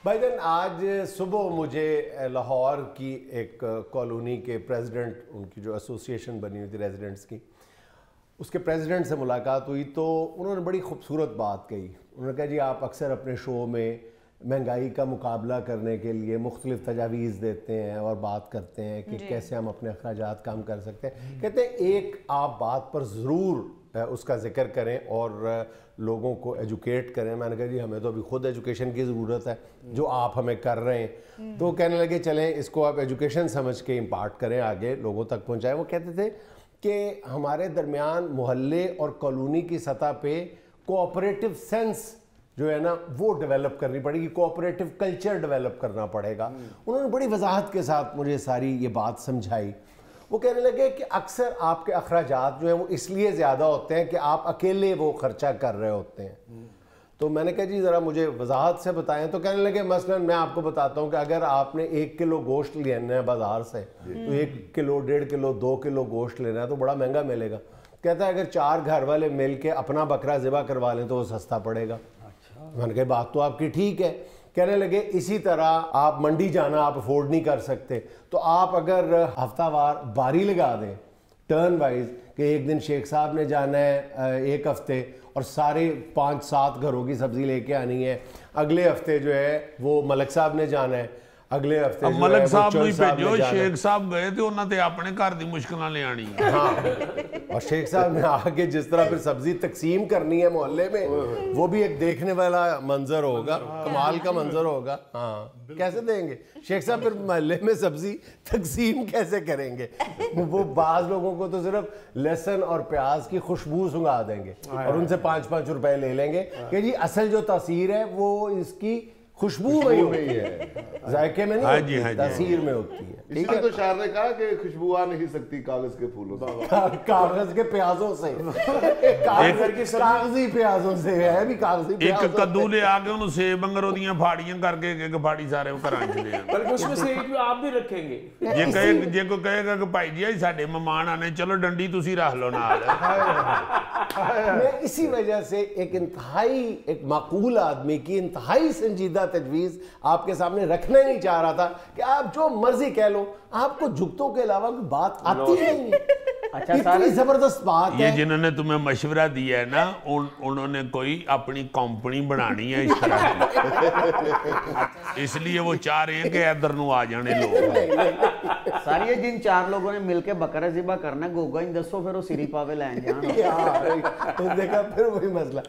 بھائی جان آج صبح مجھے لاہور کی ایک کالونی کے پریزیڈنٹ، ان کی جو ایسوسیشن بنی ہوئی تھی ریزیڈنٹس کی، اس کے پریزیڈنٹ سے ملاقات ہوئی تو انہوں نے بڑی خوبصورت بات کہی. انہوں نے کہا جی آپ اکثر اپنے شو میں مہنگائی کا مقابلہ کرنے کے لیے مختلف تجاویز دیتے ہیں اور بات کرتے ہیں کہ کیسے ہم اپنے اخراجات کم کر سکتے ہیں. کہتے ہیں ایک آپ بات پر ضرور اس کا ذکر کریں اور لوگوں کو ایجوکیٹ کریں. میں نے کہا جی ہمیں تو ابھی خود ایجوکیشن کی ضرورت ہے جو آپ ہمیں کر رہے ہیں. تو کہنے لگے چلیں اس کو آپ ایجوکیشن سمجھ کے امپارٹ کریں، آگے لوگوں تک پہنچائیں. وہ کہتے تھے کہ ہمارے درمیان محلے اور کالونی کی سطح پہ کوآپریٹو سینس جو ہے نا وہ ڈیولپ کرنی پڑے گی، کوآپریٹو کلچر ڈیولپ کرنا پڑے گا. انہوں نے بڑی وضاحت کے ساتھ مجھے ساری یہ بات سمجھائی. وہ کہنے لگے کہ اکثر آپ کے اخراجات جو ہیں وہ اس لیے زیادہ ہوتے ہیں کہ آپ اکیلے وہ خرچہ کر رہے ہوتے ہیں. تو میں نے کہا جی ذرا مجھے وضاحت سے بتائیں. تو کہنے لگے مثلا میں آپ کو بتاتا ہوں کہ اگر آپ نے 1 کلو گوشت لینا ہے بازار سے تو 1 کلو 1.5 کلو 2 کلو گوشت لینا ہے تو بڑا مہنگا ملے گا. کہتا ہے اگر 4 گھر والے مل کے اپنا بکرا ذبح کروا لیں تو وہ سستا پڑے گا. میں نے کہا بات تو آپ کی ٹھیک ہے. کہنے لگے اسی طرح آپ منڈی جانا آپ افورڈ نہیں کر سکتے تو آپ اگر ہفتہ وار باری لگا دیں ٹرن وائز کہ ایک دن شیخ صاحب نے جانا ہے 1 ہفتے اور سارے 5-7 گھروں کی سبزی لے کے آنی ہے، اگلے ہفتے جو ہے وہ ملک صاحب نے جانا ہے، اگلے ہفتے جو ملک صاحب نہیں بھیجو، شیخ صاحب گئے تھے انہوں نے اپنے گھر دی مشکلیں لے آنی. ہاں اور شیخ صاحب نے آگے جس طرح پھر سبزی تقسیم کرنی ہے محلے میں وہ بھی ایک دیکھنے والا منظر ہوگا، کمال کا منظر ہوگا. ہاں کیسے دیں گے شیخ صاحب پھر محلے میں سبزی تقسیم کیسے کریں گے؟ وہ بعض لوگوں کو تو صرف لہسن اور پیاز کی خوشبو سنگھا دیں گے اور ان سے 5-5 روپے لے لیں گے کہ جی اصل جو تاثیر ہے وہ اس کی خوشبو میں ہوئی ہے، ذائقے میں نہیں ہوتی، تاثیر میں ہوتی ہے. ٹھیک ہے. تو شاعر نے کہا کہ خوشبو آ نہیں سکتی کاغذ کے پھولوں سے، کاغذ کے پیازوں سے، کاغذی پیازوں سے ہے بھی کاغذی پیازوں. ایک کدو لے آ کے انہوں سیب انگروں دیاں پھاڑیاں کر کے ایک پھاڑی سارے گھراں چ لے آن. بلکہ اس میں سے ایک بھی آپ بھی رکھیں گے. جے کوئی کہے گا کہ بھائی جی ساڈے مہمان آنے چلو ڈنڈی تسی رکھ لو نال. میں اسی وجہ سے ایک انتہائی ایک معقول آدمی کی انتہائی سنجیدہ تجویز آپ کے سامنے رکھنا ہی نہیں چاہ رہا تھا کہ آپ جو مرضی کہہ لو آپ کو جھکتوں کے علاوہ کوئی بات آتی نہیں ہے. اتنی زبردست بات ہے. یہ جنہوں نے تمہیں مشورہ دیا ہے نا انہوں نے کوئی اپنی کمپنی بنانی ہے اس طرح کی، اس لیے وہ چاہ رہے ہیں کہ ادھر نو آ جانے لوگ. ساری یہ جن 4 لوگوں نے مل کے بکرا ذبح کرنا ہے گوگا ہی دسو پھر وہ سری پاوے لائن جان. دیکھا پھر وہی مسئلہ.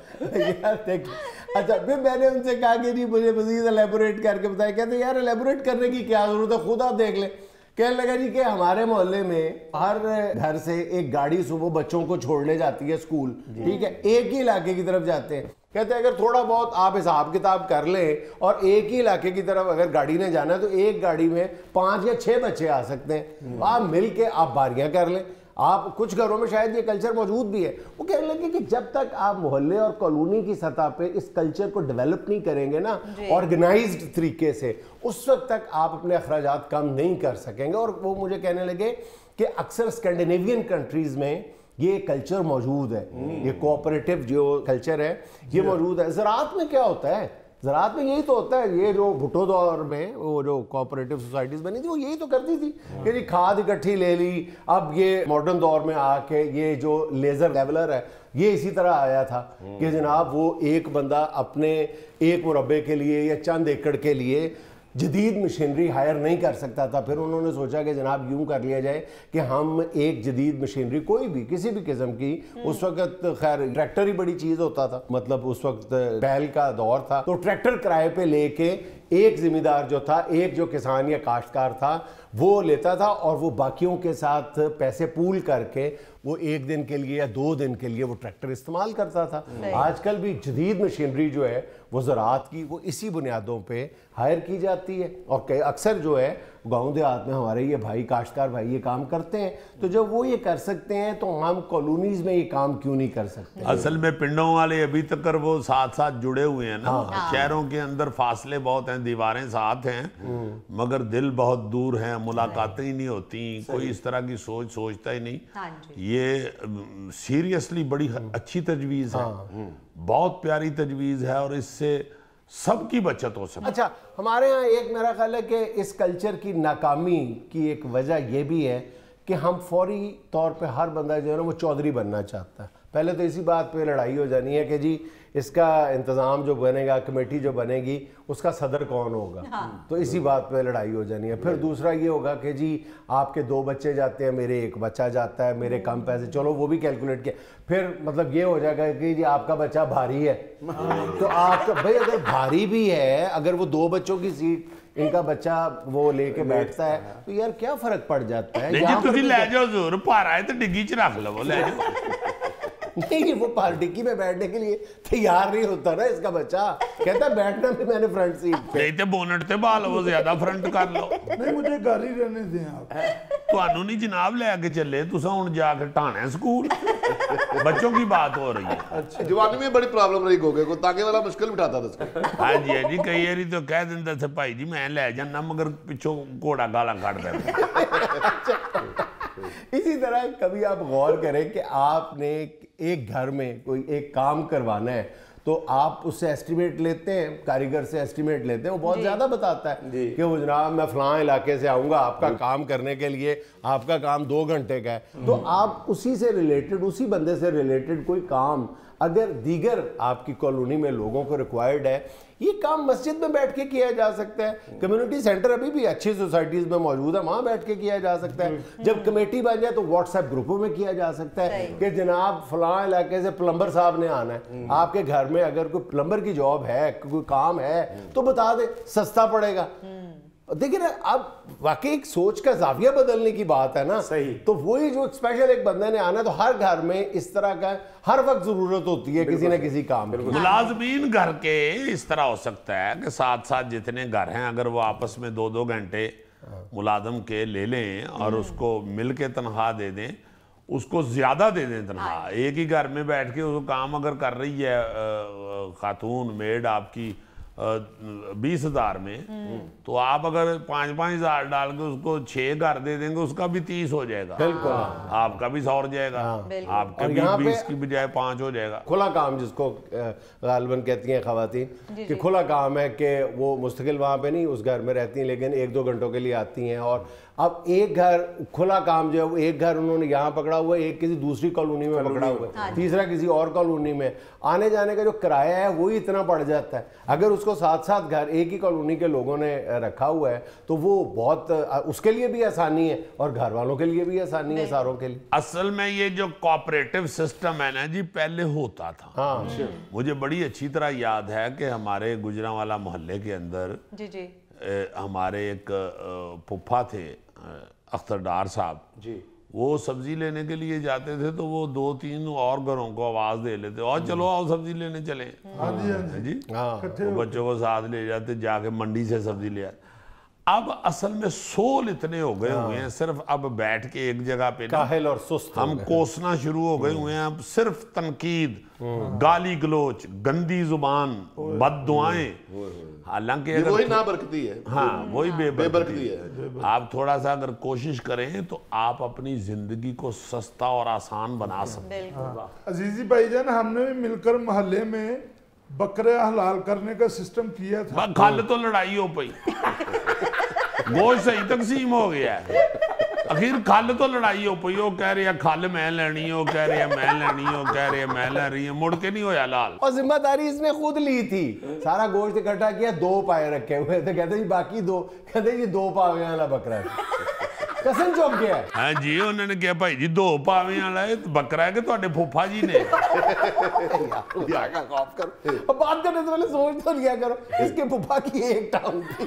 اچھا پھر میں نے ان سے کہا کہ جی مجھے مزید الیبوریٹ کر کے بتایا. کہتے ہیں یار الیبوریٹ کرنے کی کیا ضرورت ہے، خود آپ دیکھ لیں. کہنے لگا جی کہ ہمارے محلے میں ہر گھر سے ایک گاڑی صبح بچوں کو چھوڑنے جاتی ہے اسکول، ٹھیک ہے، ایک ہی علاقے کی طرف جاتے ہیں. کہتے ہیں اگر تھوڑا بہت آپ حساب کتاب کر لیں اور ایک ہی علاقے کی طرف اگر گاڑی نے جانا ہے تو ایک گاڑی میں 5 یا 6 بچے آ سکتے ہیں. آپ مل کے آپ باریاں کر لیں. آپ کچھ گھروں میں شاید یہ کلچر موجود بھی ہے. وہ کہنے لگے کہ جب تک آپ محلے اور کالونی کی سطح پہ اس کلچر کو ڈیولپ نہیں کریں گے نا آرگنائزڈ طریقے سے، اس وقت تک آپ اپنے اخراجات کم نہیں کر سکیں گے. اور وہ مجھے کہنے لگے کہ اکثر اسکینڈینیوین کنٹریز میں یہ کلچر موجود ہے، یہ کوآپریٹو جو کلچر ہے یہ موجود ہے. زراعت میں کیا ہوتا ہے؟ زراعت میں یہی تو ہوتا ہے. یہ جو بھٹو دور میں وہ جو کوآپریٹو سوسائٹیز بنی تھی وہ یہی تو کرتی تھی کہ جی کھاد اکٹھی لے لی. اب یہ ماڈرن دور میں آ کے یہ جو لیزر لیولر ہے یہ اسی طرح آیا تھا کہ جناب وہ ایک بندہ اپنے 1 مربع کے لیے یا چند ایکڑ کے لیے جدید مشینری ہائر نہیں کر سکتا تھا. پھر انہوں نے سوچا کہ جناب یوں کر لیا جائے کہ ہم ایک جدید مشینری کوئی بھی کسی بھی قسم کی، اس وقت خیر ٹریکٹر ہی بڑی چیز ہوتا تھا، مطلب اس وقت بیل کا دور تھا، تو ٹریکٹر کرائے پہ لے کے ایک ذمہ دار جو تھا، ایک جو کسان یا کاشتکار تھا وہ لیتا تھا اور وہ باقیوں کے ساتھ پیسے پول کر کے وہ 1 دن کے لیے یا 2 دن کے لیے وہ ٹریکٹر استعمال کرتا تھا. آج کل بھی جدید مشینری جو ہے وہ زراعت کی وہ اسی بنیادوں پہ ہائر کی جاتی ہے. اور اکثر جو ہے گاؤں دیہات میں ہمارے یہ بھائی کاشتکار بھائی یہ کام کرتے ہیں، تو جب وہ یہ کر سکتے ہیں تو ہم کالونیز میں یہ کام کیوں نہیں کر سکتے؟ اصل میں پنڈوں والے ابھی تک وہ ساتھ ساتھ جڑے ہوئے ہیں نا. شہروں کے اندر فاصلے بہت ہیں، دیواریں ساتھ ہیں مگر دل بہت دور ہیں، ملاقاتیں ہی نہیں ہوتی، کوئی اس طرح کی سوچتا ہی نہیں. یہ سیریسلی بڑی اچھی تجویز ہے، بہت پیاری تجویز ہے اور اس سے سب کی بچت ہو سکتی. اچھا ہمارے ہاں ایک میرا خیال ہے کہ اس کلچر کی ناکامی کی ایک وجہ یہ بھی ہے کہ ہم فوری طور پہ ہر بندہ جو ہے نا وہ چودھری بننا چاہتا ہے. پہلے تو اسی بات پہ لڑائی ہو جانی ہے کہ جی اس کا انتظام جو بنے گا, کمیٹی جو بنے گی, اس کا صدر کون ہوگا, تو اسی بات پہ لڑائی ہو جانی ہے. پھر دوسرا یہ ہوگا کہ جی آپ کے 2 بچے جاتے ہیں, میرے 1 بچہ جاتا ہے, میرے کم پیسے, چلو وہ بھی کیلکولیٹ کیا. پھر مطلب یہ ہو جائے گا کہ جی آپ کا بچہ بھاری ہے, تو آپ کا بھائی اگر بھاری بھی ہے, اگر وہ 2 بچوں کی سیٹ ان کا بچہ وہ لے کے بیٹھتا ہے تو یار کیا فرق پڑ جاتا ہے. نہیں جی تسی لے جاؤ ضرور, پارا ہے تو ڈگی چ رکھ لو, لے جاؤ. نہیں وہ ڈگی میں بیٹھنے کے لیے تیار نہیں ہوتا نا اس کا بچہ, کہتا ہے بیٹھنا بھی میں نے فرنٹ سیٹ پہ. نہیں تے بونٹ تے بال وہ زیادہ فرنٹ کر لو. نہیں مجھے گھر ہی رہنے دیں آپ. تانوں نہیں جناب لے کے چلے, تساں ہن جا کے ٹھانے سکول, بچوں کی بات ہو رہی ہے. جوانی میں بڑی پرابلم رہی گوگے کو, تاکہ والا مشکل بٹھاتا تھا اس کو. ہاں جی کئی باری تو کہہ دیندا تھا بھائی جی میں لے جانا, مگر پچھوں گھوڑا گالاں کڈ دیندا. اسی طرح کبھی آپ غور کریں کہ آپ نے ایک گھر میں کوئی ایک کام کروانا ہے تو آپ اس سے ایسٹیمیٹ لیتے ہیں, کاریگر سے ایسٹیمیٹ لیتے ہیں, وہ بہت زیادہ بتاتا ہے کہ وہ جناب میں فلاں علاقے سے آؤں گا آپ کا کام کرنے کے لیے, آپ کا کام 2 گھنٹے کا ہے. تو آپ اسی سے ریلیٹڈ, اسی بندے سے ریلیٹڈ کوئی کام اگر دیگر آپ کی کالونی میں لوگوں کو ریکوائرڈ ہے, یہ کام مسجد میں بیٹھ کے کیا جا سکتا ہے. کمیونٹی سینٹر ابھی بھی اچھی سوسائٹیز میں موجود ہے, وہاں بیٹھ کے کیا جا سکتا ہے. جب کمیٹی بن جائے تو واٹس ایپ گروپوں میں کیا جا سکتا ہے کہ جناب فلاں علاقے سے پلمبر صاحب نے آنا ہے, آپ کے گھر میں اگر کوئی پلمبر کی جاب ہے, کوئی کام ہے تو بتا دیں, سستا پڑے گا. دیکھیں نا اب واقعی ایک سوچ کا زاویہ بدلنے کی بات ہے نا. تو وہی جو اسپیشل ایک بندے نے آنا, تو ہر گھر میں اس طرح کا ہر وقت ضرورت ہوتی ہے کسی نہ کسی کام کی. ملازمین گھر کے اس طرح ہو سکتا ہے کہ ساتھ ساتھ جتنے گھر ہیں اگر وہ آپس میں 2 گھنٹے ملازم کے لے لیں اور اس کو مل کے تنخواہ دے دیں, اس کو زیادہ دے دیں تنخواہ. ایک ہی گھر میں بیٹھ کے وہ کام اگر کر رہی ہے خاتون میڈ آپ کی 20,000 میں, تو آپ اگر 5,000 ڈال کے اس کو 6 گھر دے دیں گے, اس کا بھی 30 ہو جائے گا, آپ کا بھی 100 ہو جائے گا, آپ کا بھی 20 کی بجائے 5 ہو جائے گا. کھلا کام جس کو غالباً کہتی ہیں خواتین کہ کھلا کام ہے کہ وہ مستقل وہاں پہ نہیں اس گھر میں رہتی ہیں, لیکن 1-2 گھنٹوں کے لیے آتی ہیں. اور اب ایک گھر کھلا کام جو ہے وہ ایک گھر انہوں نے یہاں پکڑا ہوا ہے, ایک کسی دوسری کالونی میں پکڑا ہوا ہے, تیسرا کسی اور کالونی میں. آنے جانے کا جو کرایہ ہے وہی اتنا پڑ جاتا ہے. اگر اس کو ساتھ ساتھ گھر ایک ہی کالونی کے لوگوں نے رکھا ہوا ہے تو وہ بہت اس کے لیے بھی آسانی ہے اور گھر والوں کے لیے بھی آسانی ہے, ساروں کے لیے. اصل میں یہ جو کوآپریٹو سسٹم ہے نا جی, پہلے ہوتا تھا. مجھے بڑی اچھی طرح یاد ہے کہ ہمارے گجرانوالا محلے کے اندر ہمارے ایک پھپھا تھے اختر ڈار صاحب, وہ سبزی لینے کے لیے جاتے تھے تو وہ 2-3 اور گھروں کو آواز دے لیتے, اور چلو آؤ سبزی لینے چلیں جی, بچوں کو ساتھ لے جاتے, جا کے منڈی سے سبزی لے آتے. اب اصل میں سول اتنے ہو گئے ہوئے ہیں, صرف اب بیٹھ کے ایک جگہ پہ کاہل اور سست ہم کوسنا شروع ہو گئے ہوئے ہیں. اب صرف تنقید, گالی گلوچ, گندی زبان, بد دعائیں. حالانکہ وہی نابرکتی ہے, ہاں وہی بے برکتی ہے. آپ تھوڑا سا اگر کوشش کریں تو آپ اپنی زندگی کو سستا اور آسان بنا سکتے ہیں. عزیزی بھائی جان, ہم نے بھی مل کر محلے میں بکرے حلال کرنے کا سسٹم کیا تھا. کھل تو لڑائی ہو پئی, گوشت صحیح تقسیم ہو گیا ہے, اخیر کھل تو لڑائی ہو پئی. وہ کہہ رہی ہے کھل میں لینی, وہ کہہ رہی ہے میں لینی, وہ کہہ رہی ہے میں لے رہی ہے, مڑ کے نہیں ہویا لال. اور ذمہ داری اس نے خود لی تھی, سارا گوشت اکٹھا کیا, 2 پائے رکھے ہوئے تھے, کہتے جی باقی 2, کہتے جی 2 پاویں والا بکرا ہے. قسم چوک گیا ہے. ہاں جی, انہوں نے کہا بھائی جی 2 پاویں والا ہے بکرا ہے کہ تہاڈے پھوپھا جی نے. بات کرنے سے پہلے سوچ تو لیا کرو, اس کے پھوپھا کی ایک ٹانگ تھی.